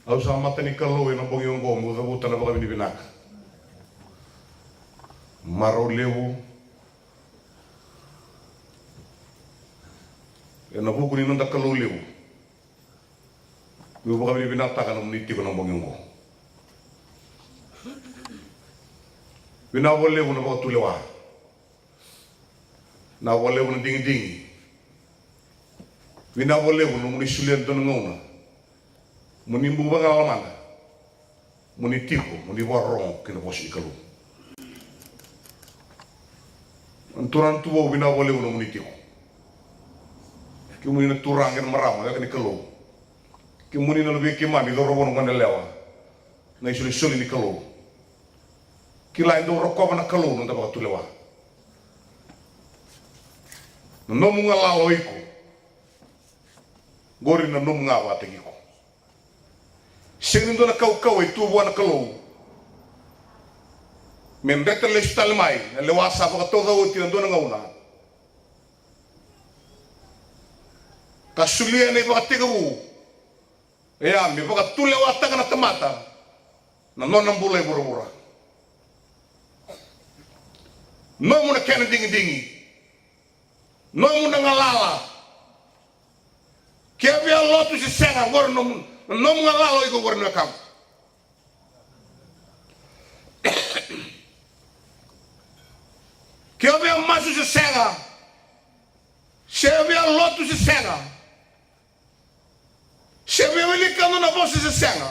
Au sa matani kalau ina bongi ongo mo da buta na baga bini binak. Maro lewu. Ina buku ni nanda kalau lewu. Yu baga bini binak taka na muniti ko na bongi ongo. Bina wole lewu na baga tulewa. Na wole lewu na dingi dingi. Bina wole lewu na muni sulian to ngona. Muni mbuba ngalamanda. Muni tiko, muni warong kena bosi ikalu. Anturan tuwo bina wole uno muni tiko. Ki muni na turang kena marama ya kena ikalu. Ki muni na lebih kimani do robono ngane lewa. Na isuli suli ni ikalu. Ki lain do rokova na kalu nanda baka tulewa. Na nomu ngalao iko. Gori na nomu ngawa tegiko. Sing na kau itu buat kalau membeta lestal mai lewasa apa kau tahu tiada dona ngauna kasulian ni bakat tiga ya mi bakat tu lewat tangan temata na nonam bulai buru-buru nomu na kena dingi nomu na ngalala kia biar lotu si senga gor nomu nomu ngalalo iko gor na kam kia biar masu si senga kia biar lotu si senga kia biar wilikano na bosi si senga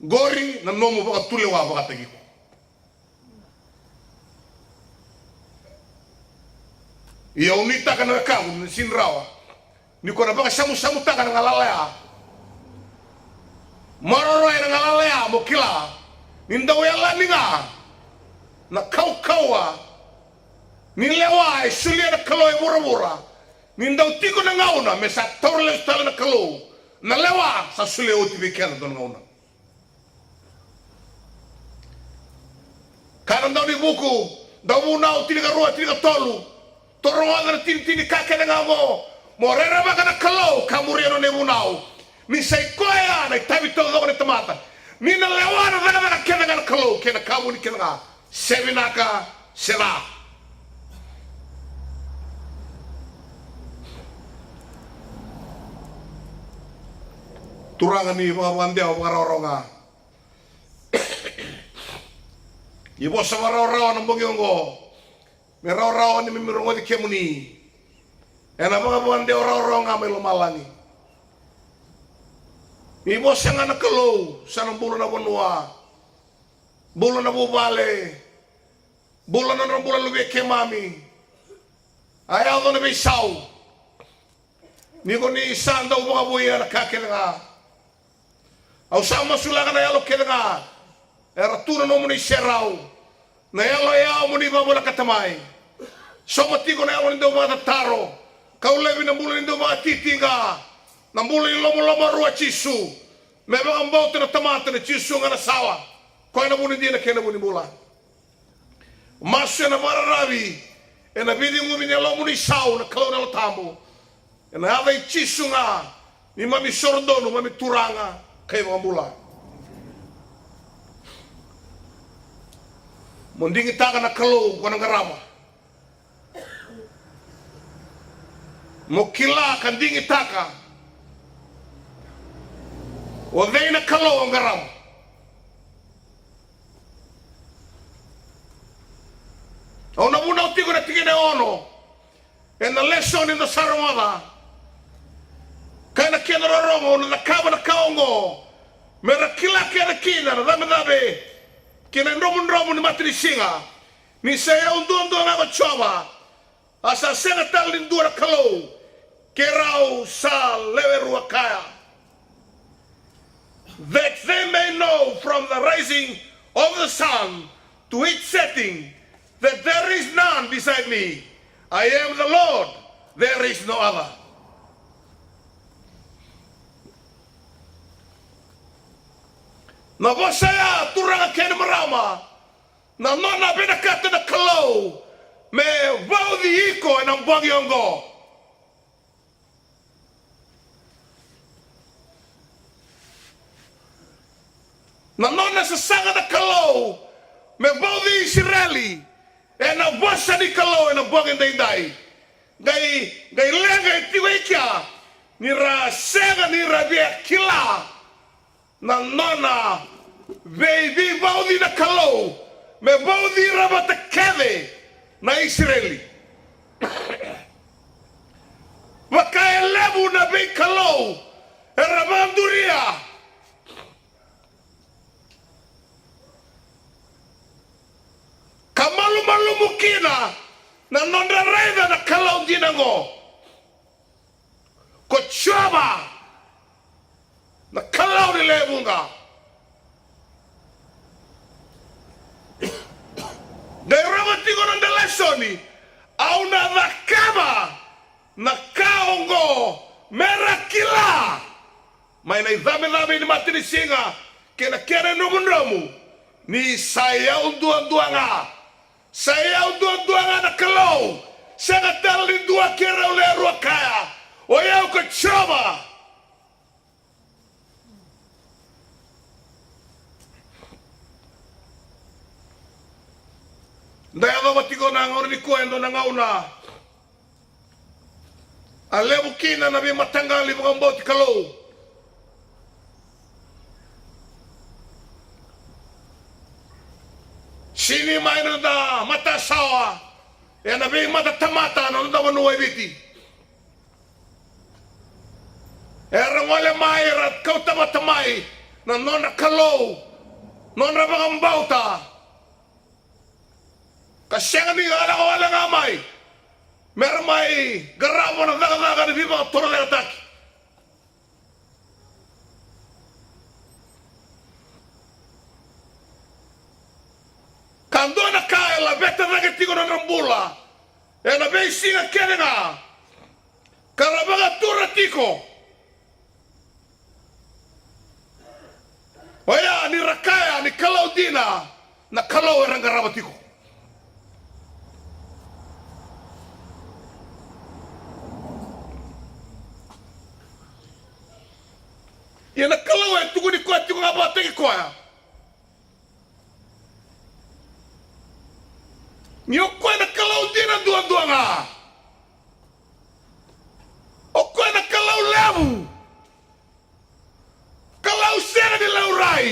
gori na nomu baka tulewa baka tagiko iya unita kana kamu ni sinrawa ni kona baka samu taka na ngalalea maroro na ngalalea mo kila nindaw yala ninga na kaukawa nilewa sulia na kaloy mura nindaw tiko na ngauna mesa torle stala na kalo na lewa sa sulia utibikena don ngauna kanan daw ni buku daw muna utiliga ruwa utiliga tolu toronga na tini kakena ngamo morera baka na kalau kamuriano ne munau ni sai koya na tabi to go ne tomata ni na lewana na kena na kalau kena kamu ni kena sevinaka sela turanga ni wande o roronga ibo sama roro na mbongongo meroro ni mirongo di kemuni ena mga buwande ora-ora nga may lumalani. Ibo siya nga nakalo sa ng bulan na wanwa. Bulan na bubale. Bulan na ng bulan lubi kay mami. Ayaw na may isaw. Ni ko ni isang daw mga buya nakakil nga. Aw sa masulakan na yalo kil nga. Era tunan mo ni seraw. Na yalo yaw mo ni babula katamay. So matiko na yalo ni daw mga tataro. Kau lebi na mula nindo mga titinga na mula yung lomo-lomo ruwa chisu may mga mbauta na tamata na chisu nga nasawa kaya na muna hindi na kaya na mula masya na mararabi e na bidi ngumi niya lomo ni isaw na kalau na latamo e na havay chisu nga ni mami sordono mami turanga kaya mga mula munding itaga na kalau kwa nang garama mukila kandingi taka wadai na kalau ang garam o namuna utigo na tigene ono en na lesson in the saramada kana kena rorongo na kaba na kaongo mera kila kena kina na dame kena romun ni matri singa ni saya undu nga choba asa senga talin dua kalau kerau sa leveru akaya that they may know from the rising of the sun to its setting that there is none beside me. I am the Lord, there is no other. Na bosaya turanga kena marama na nona benakata na kalau me vau di iko ng Bangiongo. sasanga na kalau me baudi Israeli e na bosa ni kalau e na bogin dai gai lenga tiwekia ni ra sega ni ra via kila na nona baby baudi na kalau me baudi rabata keve na Israeli wakaya lebu na bei kalau e rabanduria kamalu mukina na nondra reda na kalau dinango ko chaba na kalau ni lebunga de robatigo na lesoni au na vakama na kaongo merakila mai na idame ni matini singa kena kere nomu ni saya unduanga na kalau sanga tali dua kera ule kaya oya ko choma ndaya matigo na ngor ni kuendo na ngauna alebu kina na bi matangali mboti kalau sini maina da mata sawa e na be mata tamata no da wanu eviti era ngole mai rat kau tamata mai na nona kalau nona bagambauta kasenga ni ala ngamai mermai garamo na daga ni viva torre ataki kando na kaya la beta na tigo na rambula e na be singa kenga karabaga turra tiko oya ni rakaya ni kalau dina na kalau rangaraba tiko ya na kalau e tugu ni kwa tigo ngaba teki kwa Nyo kwa na kalau dina dua nga. O kwa na kalau lebu. Kalau sena di laurai.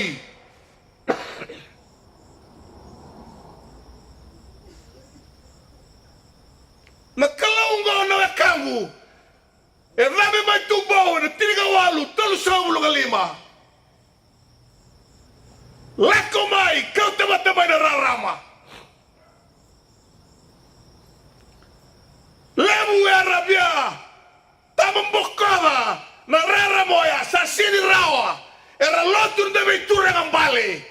Na kalau nga na kamu. E rabi mai tubo na tiniga walu tolu saulu kalima. Lako mai kau tama-tama na rarama. Lebu Arabia tamambokada na rara moya sa sini rawa era lotur de ventura ngambale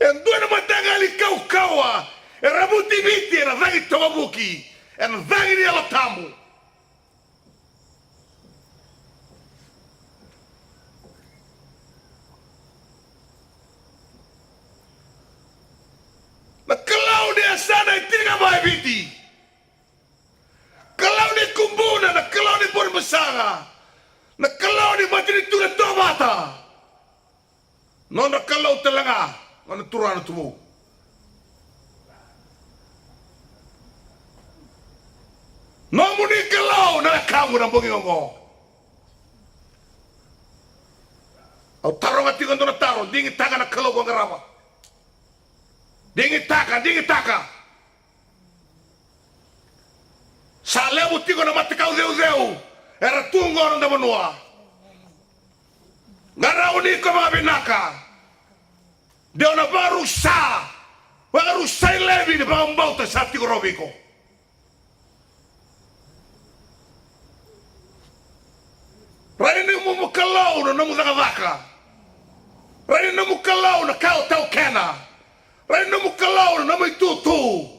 en duena matangali kawa era buti biti era vagi tomabuki en vagi ni alatamu na kalau dia sana itinga mai biti kalau ni kumbuna na kalau ni borbasanga na kalau ni matini tura tomata no na kalau talaga na turana tumo no muni kalau na kamu na bongi ngo au taronga tiga na taro dingi taka na kalau ko ngarama dingi taka Salebu tigo na matikau deu era tungo na manua ngara uni ko mga binaka deo na barusa lebi ni pangambauta sa tigo robiko rani ni mumukalau na namudakadaka rani na mukalau na kao tau kena rani na mukalau na namitutu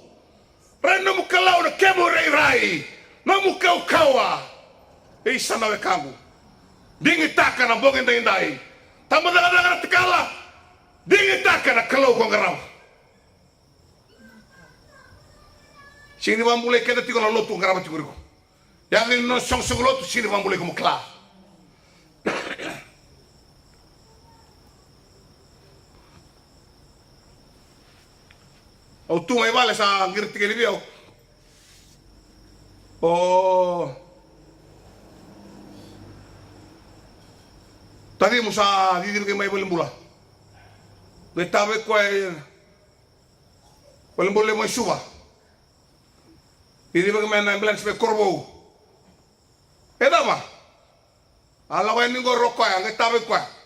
Rena mukalau na kemo rai na mukau kawa e sana we kamu dingi taka na bongin dai tama daga tekala dingi taka na kalau ko ngaraw sini mambule keda tiko na lotu ngaraw tiko yang ni no song song lotu sini mambule ko mukla O tu mai vale sa ngirti ke libio. O tadi musa didir ke mai boleh bula. Betawe kuai boleh boleh mai suba. Didir ke mai ambulance pe korbo. Edama. Ala kuai ningo rokoi ang betawe kuai.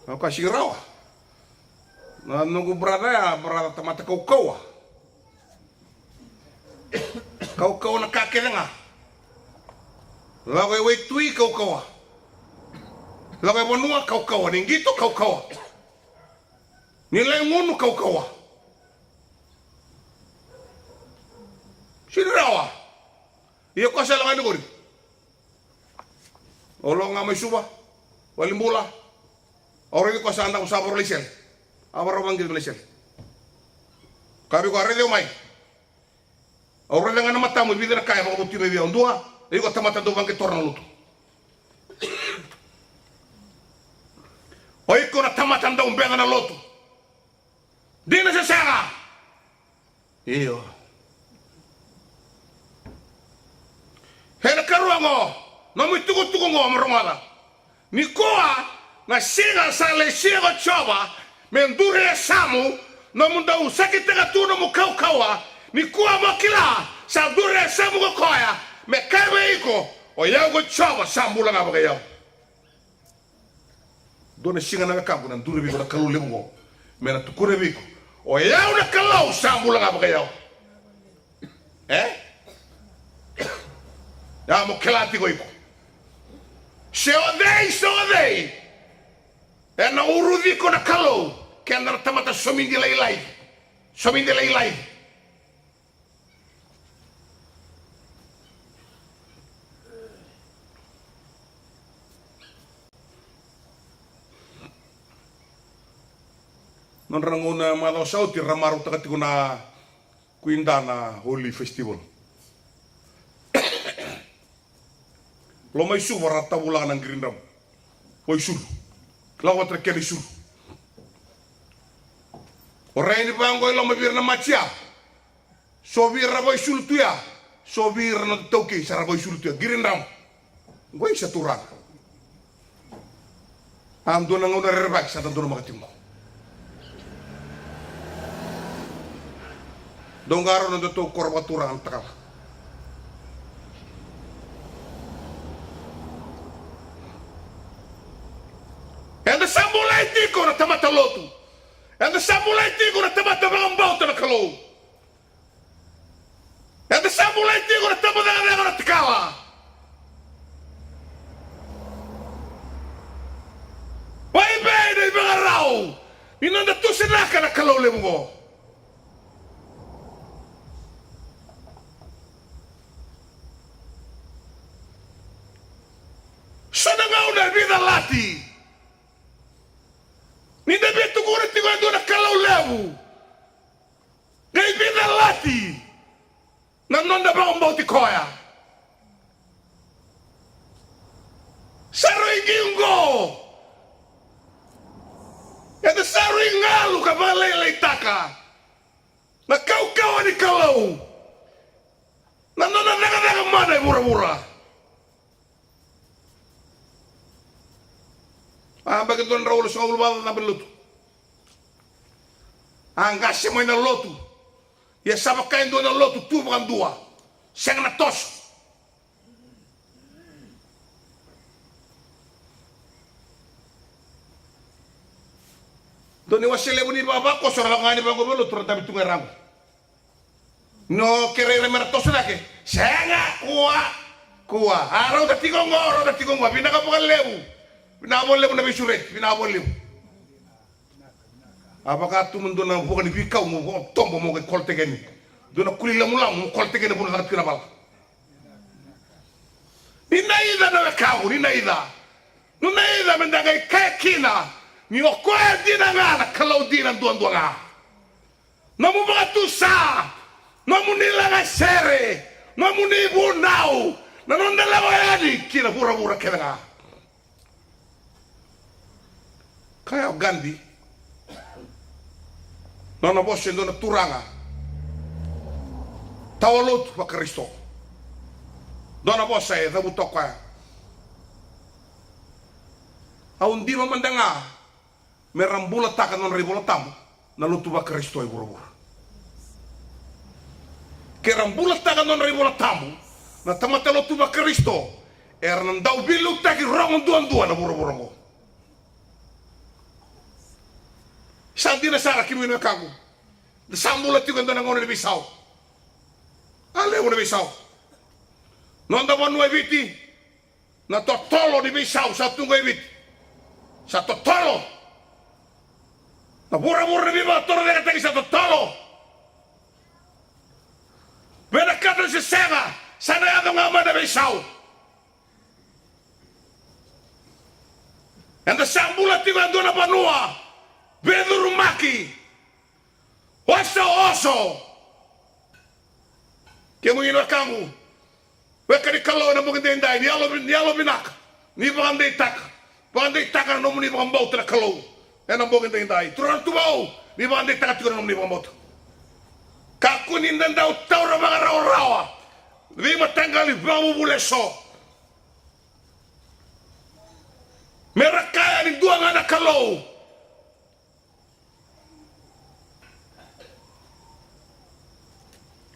Aku kasih rawa. Na nunggu berada tamata kau. Kau na kakek nga. Lagoy wait tui kau. Lagoy bonua kau. Ninggito kau. Nilai ngunu kau. Sini rawa. Iya kau salah kan dulu. Olong ngamai suba. Walimbula. Orang itu kuasa anda usaha berlisel, apa orang gitu berlisel. Kami kau ada mai. Orang dengan nama tamu biar kaya mau bukti bebi ondua, ini kau tamat tu bangkit torna lutu. Oi kau nak tamat anda umbengan lutu. Dina sesanga. Iyo. Hena karuango, namu tuku ngo meromada. Nikoa. Na singa sale singa choba mendure samu no munda usaki tega tuno mu kau ni kuwa makila sa dure samu ko koya me kabe iko o yago choba sambula nga baga yaw dona singa na kambu na dure biko na kalu lemungo me na tukure biko o yaw na kalau sambula nga baga yaw ya mo kelati ko iko Seodei na urudi ko na kalau kaya na tamata somin di laylay non ranguna madaw sauti ramaru takati ko na Kuindana Holy Festival lo may suwara tawula ng grindam oy sul lawa trekeli sul orang ini bangoy lo mabir na matya so bira boy sul tuya so bira na toki sara boy sul tuya grindam goy sa turang am do na ngona rebak sa do na makatimbo dongaro na to korba turang takal and the samulai tiko na tamata lotu and the samulai tiko na tamata bangambauta na kalau and the samulai tiko na tamata na tikawa wai bai na ibangarau inanda tusinaka na kalau lemungo sanangau na vida lati ni debe tu kore tigo ando na kalau lewu dei vida lati na nonda ba mbauti koya saro ingingo ya de saro ingalu ka balele taka na kau ni kalau na nonda naga mana mura bagi tuan Raul sungguh lupa na belutu angga semua na lotu ya sabak kain doon na lotu tu bukan dua siyang natos doon ni wasile ni baba ko sora ngani bango belutu rata bitunga rangu no kere meratos na ke siyang kuwa araw da tigongo binaka bukan lewu binabole mo na bisuret binabole mo apakah tu mendo na bukan bikau mo tombo mo ke kolte geni dona kulila mo lang mo kolte geni mo na pinabal ninaida na kau ninaida mendagai kekina ni okoe dina ngana kalau dina duan namu mga sa namu nila sere namu ni bunau nanonda la wayani kina pura kena Kaya Gandhi. Nona boshe dona turanga. Tawalut wa Kristo. Dona boshe da butoka. Au ndi mamandanga merambula taka non ribola tamu na lutu wa Kristo e burubur. Ke rambula taka non ribola tamu na tamata lutu wa Kristo era nandau bilu taki rongon duan na burubur. Sandina sara kimi no kagu. De sambula tigo ndona ngone de bisau. Ale ngone bisau. Nonda wanu eviti na totolo de bisau sa tungo eviti. Sa totolo. Na bura viva torre de tagi sa totolo. Vena kata se sega, sana ya ngama de bisau. Anda sambula tigo ndona banua. Bedurumaki oso ke mo ino kangu wekari kalo na mo ndai ni alo binak ni bande taka no mo ni bambau tra kalo na mo ndai turan tubau ni bande taka turan no mo ni bambau kaku ni ndau taura mga rawa vi matangali bamu buleso merakaya ni dua ngana kalo.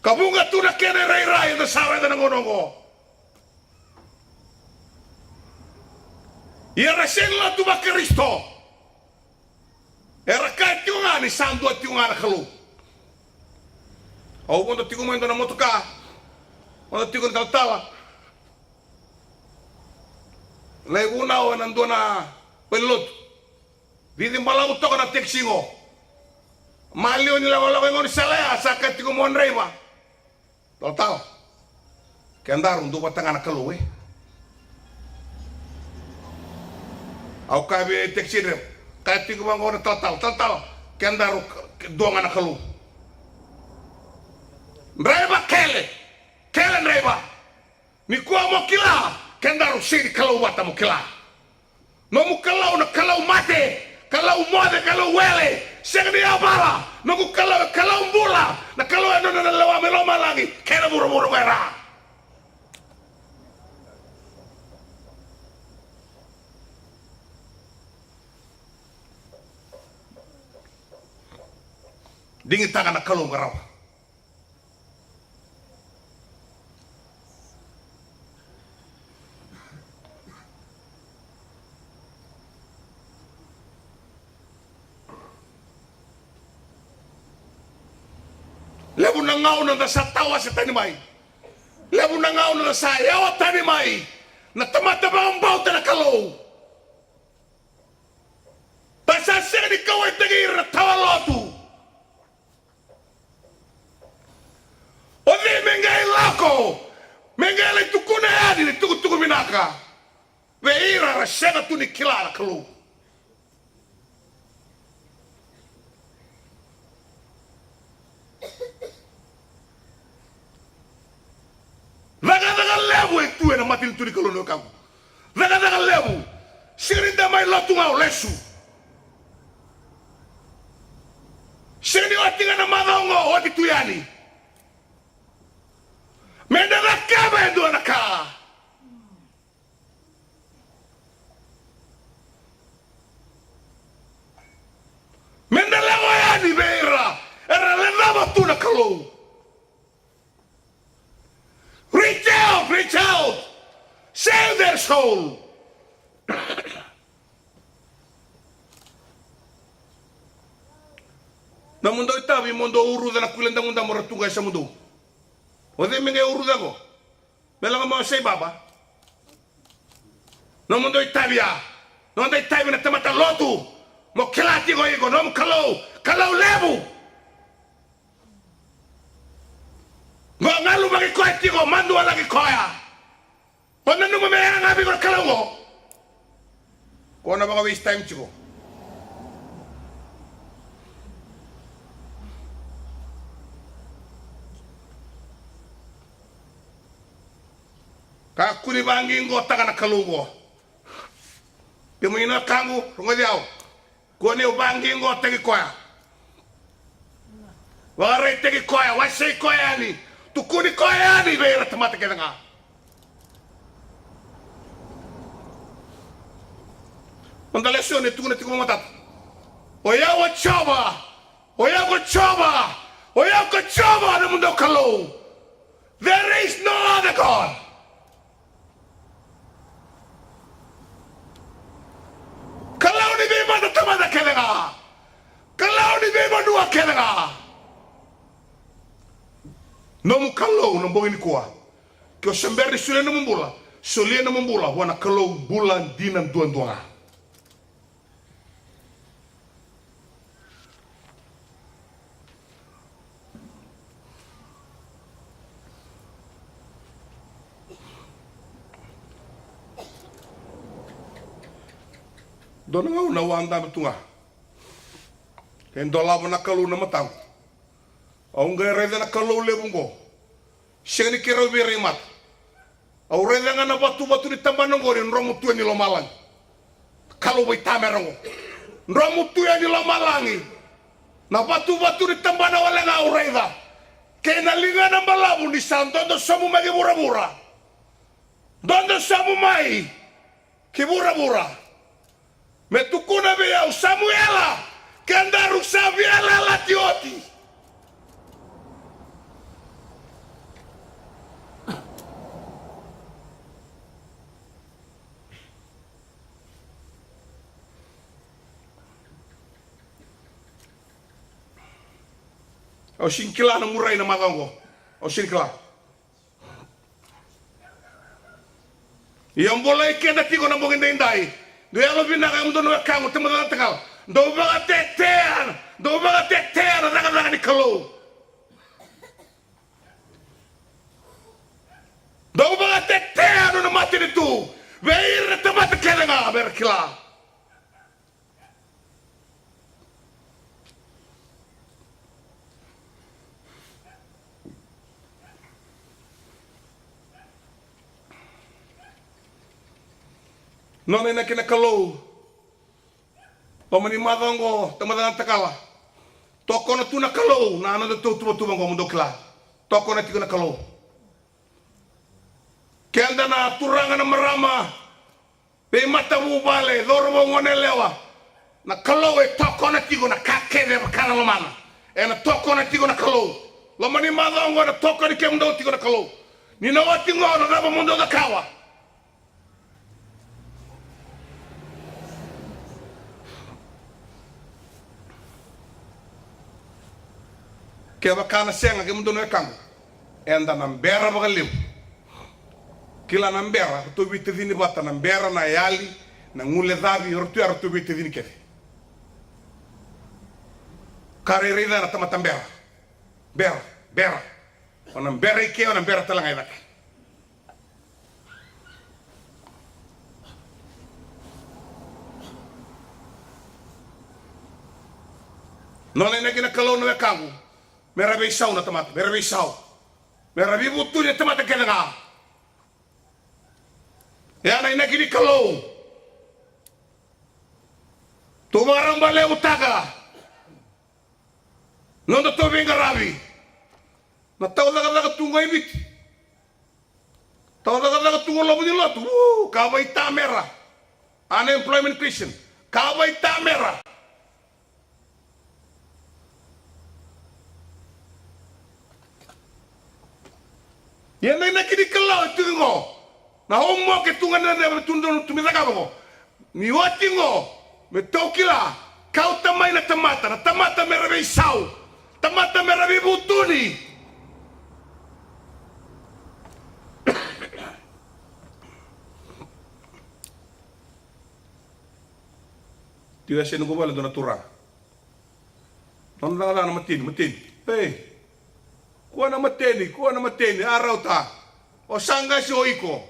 Kabunga tu na kene rai na sawe na ngonongo. Ia resela tu ba Kristo. Era kai tiunga ni sandu tiunga na kalu. Au quando tiunga mendo na motoka. Quando tiunga taltala. Leguna o nandona pelot. Vidi malau to na teksingo. Malio ni lawa ngoni salea saka tiunga mon reiba. Total, que andaram do batanga na calue. Ao cabe texire, cai tigo agora total, que andaram do na calu. Reba kele reba. Ni como kila, que andaram siri calu bata mo kila. No mo kalau na kalau mate, kalau mode, kalau wele, segni abala. Nunggu kalau bula, na kalau ano na lawa meloma lagi, kaya buru-buru era. Dingin tangan na kalau ngaraw. Lebu na ngau na sa tawa sa tanimay. Lebu na ngau na sa yawa tanimay. Na tamata ba ang bauta na kalaw. Pasasya ni kaway tagir na tawalotu. O di mengay lako. Mengay lang tukuna yadi ni tukutuku minaka. Veira rasyaga tu ni kilala kalaw. Daga lebu itu na matin tu di kolono kamu. Daga lebu. Sirinda mai lotu ngau lesu. Sini watinga na madongo wati tuyani. Menda na kaba ndo na ka. Menda la wayani beira. Era le lava tu na kalo. Reach out, save their soul. Na mundo itabi mundo uru na kulenda munda moratunga sa mundo. Ode menge uru dago. Bela mo sei baba. Na mundo itabia. No mundo itabi na tamata lotu. Mo kilati go ego no kalau lebu. Ngalu bagi koy tigo mandu lagi koya. Ona no me nga bi ko kalawo. Ko na ba waste time tigo. Ka kuni bangi ngo taga na kalugo. Pemina kangu ngo diaw. Ko ne ubangi ngo tegi koya. Ware tegi koya, wasai koya ni. Tukuni koya ni beira tamata kedanga. Manda lesione tukuna tiku matat. Oya wachoba. Oya wachoba. Oya wachoba na mundo kalau. There is no other God. Kalau ni bima na tamata kedanga. Kalau ni bima dua kedanga. Nomu kalau nambong ini kuah. Kau sembari sulia na membula. Sulia na membula. Wana kalau bulan dinan duan-duan. Dona ngau na wanda betunga. Ken dola na kalau na matang. Au ngai reda na kalau le bungo. Sengni kero bere mat. Au reda na batu-batu di tambana ngori nromu tu ni lo malang. Kalau bai tamerango. Nromu tu ni lo malangi. Na batu-batu di tambana wala ngau reda. Kena linga na balabu ni santo samu magi bura-bura. Dondo samu mai. Ki bura-bura. Metukuna bea o Samuela, que andaru Samuela latioti. O sinkila na murai na magango. O sinkila. Yang boleh kena tigo na mungkin indai. Dua yang lebih nak kamu dono kamu teman-teman tekal. Dua bagat tetean, jangan di kalau. Dua bagat tetean dono mati itu. Beir tempat kelenga berkila. Nona na kina kalau pamani magango teman-teman tekala toko na tuna kalau na ano tu tuba mundo kla toko na tikuna kalau kenda na turanga na marama pe mata mu bale dormo ngone lewa na kalau e toko na tikuna kakene kana lomana e na toko na tikuna kalau lomani magango na toko ni kemdo tikuna kalau ni na wati ngono na mundo da kawa. Kaya kana senga ke mundo no kango enda nambera bagalim kila nambera to bitte dini bata nambera na yali na ngule davi ortu artu bitte dini kete karerida na tamatambera bera ona bera ke ona bera talanga ida non è neanche na kalau no kango Merabi sau na tamata, merabi sau. Merabi butu ni tamata kelenga. Ya na ina kini kalau. Tu marang bale utaga. Nondo to benga rabi. Na tau laga tungai bit. Tau laga tungo lobo di lotu. Kawai tamera. Unemployment Christian. Kawai tamera. Yang na kini kalau itu ngo, na homo ke tungan na tundun tumita kabo, ni wati ngo, metokila, kau tamai na tamata merabi sau, tamata merabi butuni. Tidak sih nunggu balik dona turang, nona na matin, hey. Kuha na mateni, araw ta. O sangga si Oiko.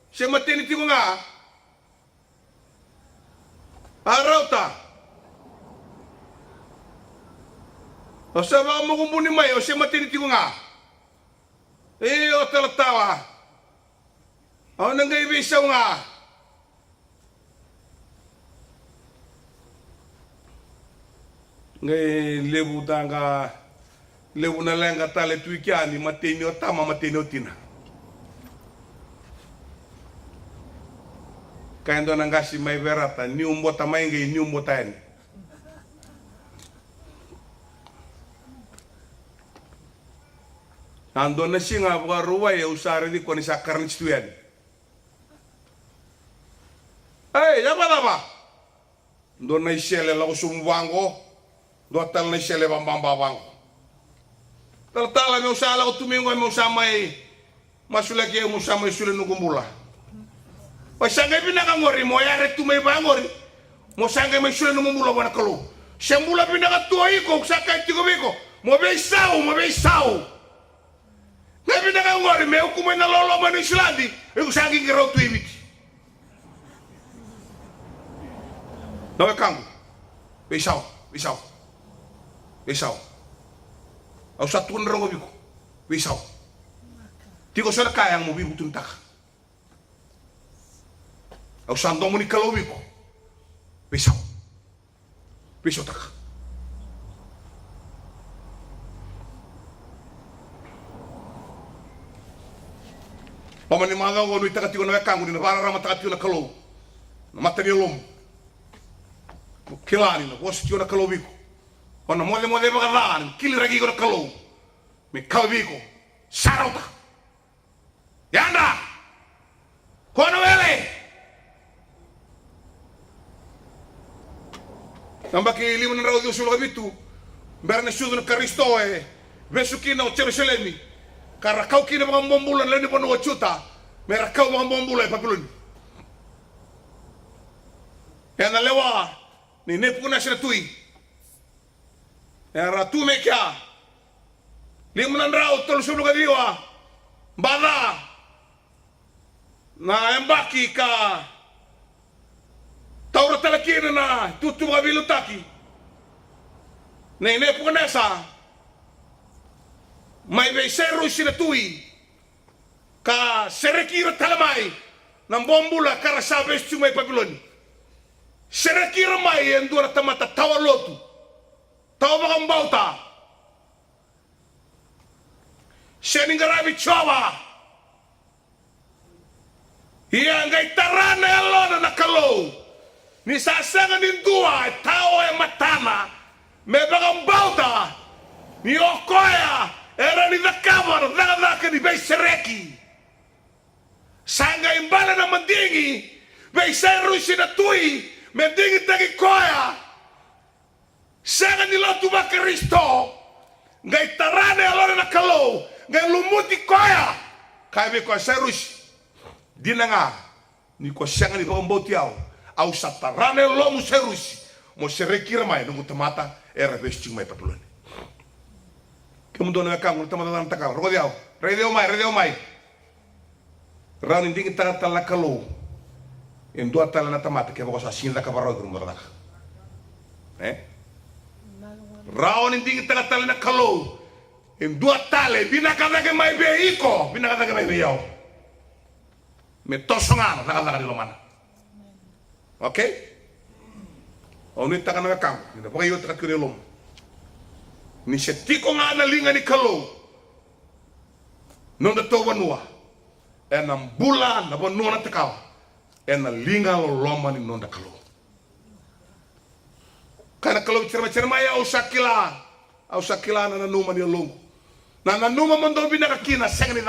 Si mateni ti nga. Araw ta. O sa mga mukumbuni may, o si mateni ti nga. O talatawa. O nanggayibisaw nga. ngai lebu tanga lebu na lenga tale tuikiani mateni o tama mateni o tina kaendo nangasi mai verata ni umbota mai ngai ni umbota en ando na singa buka ruwa ya usare di koni sakarni stuyan ya ba ndo na isele la usumwango do tal na isele bambamba bango tala me usala o tumingo me usama masula ke musama isule nugumbula o sanga bina ka ngori mo ya retu me bangori mo sanga me isule nugumbula bana kalo shembula bina ka tuoi ko saka tiko biko mo be sao na bina ka ngori me ukuma na lolo mani islandi e ko sanga ngiro tu ibiti no kangu be sao au satu nrongo biko wisau tiko sala kayang mo bibu tuntak au sandong ni kalau biko wisau tak pamani manga ngo nuita katiko na kangu ni bara rama takatiko na kalau na matani lom kilani na wositio na kalau biko ona mole bagalan kili ragi ko kalo me kalbiko sarota yanda kono wele namba ki limu na radio sulo bitu berne sudo na Kristo vesukina o Jerusalemi karakau kina mga bombulan leni pono o chuta me rakau mga bombulay papulun yana lewa ni nepuna sina tui era tu me kia limunan rau tol sulu kadiwa bada na embaki ka taura talakina na tutu mabilu taki ne pukanesa mai be seru sina tui ka serekira talamai nam bombula karasa bestu mai papiloni serekira mai endura tamata tawalotu tau bakang bauta seningarabi chowa iya ngai tarana elona na kalau ni sasanga ni dua tau matana me bakang bauta ni okoya era ni dakabor daga ni bei sereki sanga imbala na mandingi bei serusi na tui mendingi tagi koya sanga ni lotu ba Kristo ngai tarane alore na kalau ngai lumuti koya kai be ko serus dinanga ni ko sanga ni ko mbotiao au satarane lomu serus mo serekira mai nungu tamata era vesti mai papuloni kemundo na kangu tamata na takal rodiao redeo mai rani dingi tata la kalau en dua tala na tamata ke ko sa sinda ka baro grum baraka raon inding tala tala na kalau en dua tale binakada ke mai beiko binakada ke mai beyao me tosonga na di lomana okay oni takana ka ni ba yo takakure lom ni setiko ngana linga ni kalau non da to wanua enam bulan na bonona takao ena linga loma ni non da kalau kana kalau cerma ya usakila na numa ni longo na numa mondo bina kakina sengni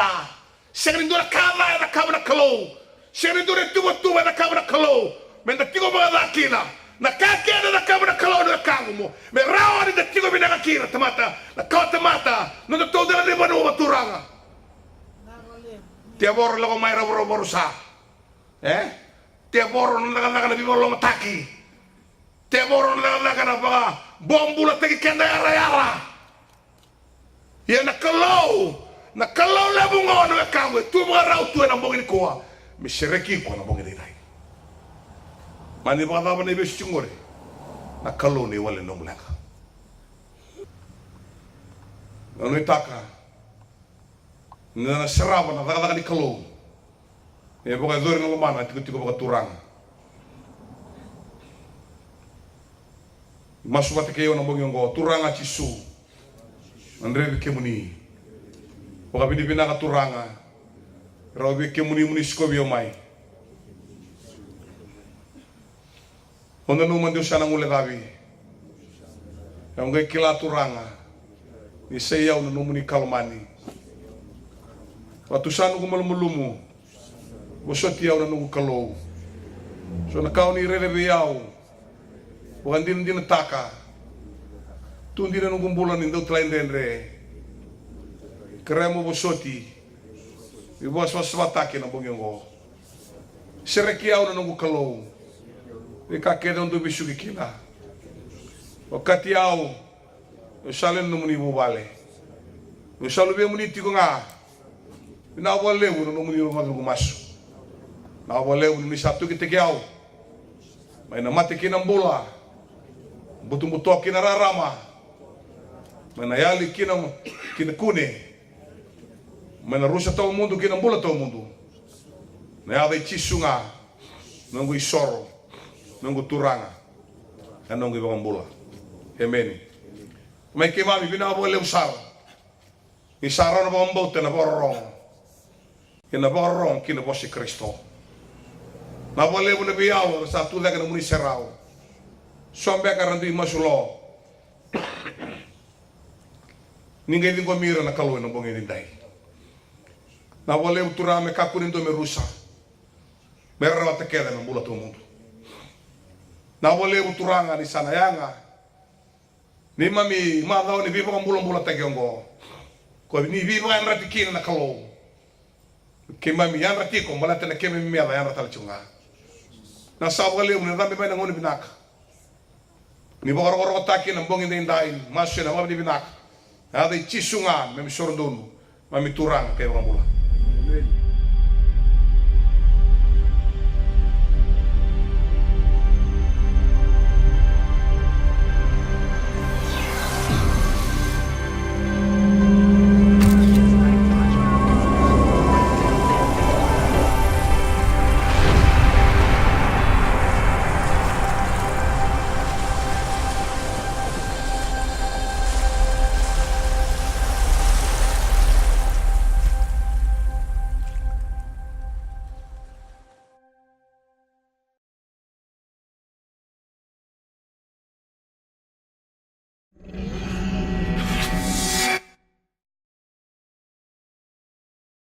dura kama na kama na kalau sengni dura tuba na kama na kalau menda tigo mga kina na kakena na kama na kalau na kangumo me rawa ni da tigo bina kakina tamata na kau tamata no da todo na banu maturanga tiabor lago mai raboro sa tiabor no na bibolo mataki teboro na kana ba bombula tegi kenda yara ya na kalau lebungo na kangwe tu mga rau tu na mbongi koa me sereki ko na mbongi dai mani ba ba ne be chungore na kalau ni wale no mlaka no itaka na seraba na daga ni kalau e boga zori no mana tiko boga turang Masubate ke ona bongi ngo turanga chisu. Andre ke muni. Oka bini bina ka turanga. Rawi ke muni sko bio mai. Onda no mandio sana ngule gabi. Yang kila turanga. Ni seya una no muni kalmani. Watu sanu kumalumulumu. Bosoti au na nungu kalou. So na kau ni rele yau. Bukan din taka. Tu din nungu bulan indo tlain denre. Keremo bosoti. Ibu aswatake na bongyongo. Sereki au na nungu kalou. Ika kede undu bisuki kila. Wakati au usalen no muni bubale. Usalu be muni tiko nga. Na wale no muni no masu. Na wale ni sabtu kita kiau. Maina mate kina bola. Butu kina rarama. Maina yali kina kune. Maina rusa todo mundo kina bola todo mundo. Na yada chisunga. Nongo isoro. Nongo turanga. Na nongo ibang bola. Amen. May kimami bina wale usara. Isara na bambote na borong. Kina borong kina bosi Kristo. Na wale wale biyaw sa tulad na muni serao. Sombe karandu masulo. Ninguém din mira na kaloy no bongin dai. Na wale uturame kakunin do merusa. Merra ta queda no bula todo mundo. Na wale uturanga ni sanayanga. Ni mami madao ni vivo con bula ta kiongo. Ko ni vivo en ratikina na kaloy. Ke mami yan ratiko malata na kemi mi ada yan ratal chunga. Na sabale un dami bana ngoni binak. Ni bogor taki na bongin din dai masya na mabdi binak. Ada chisunga memi sorondonu mami turang kay orang bula.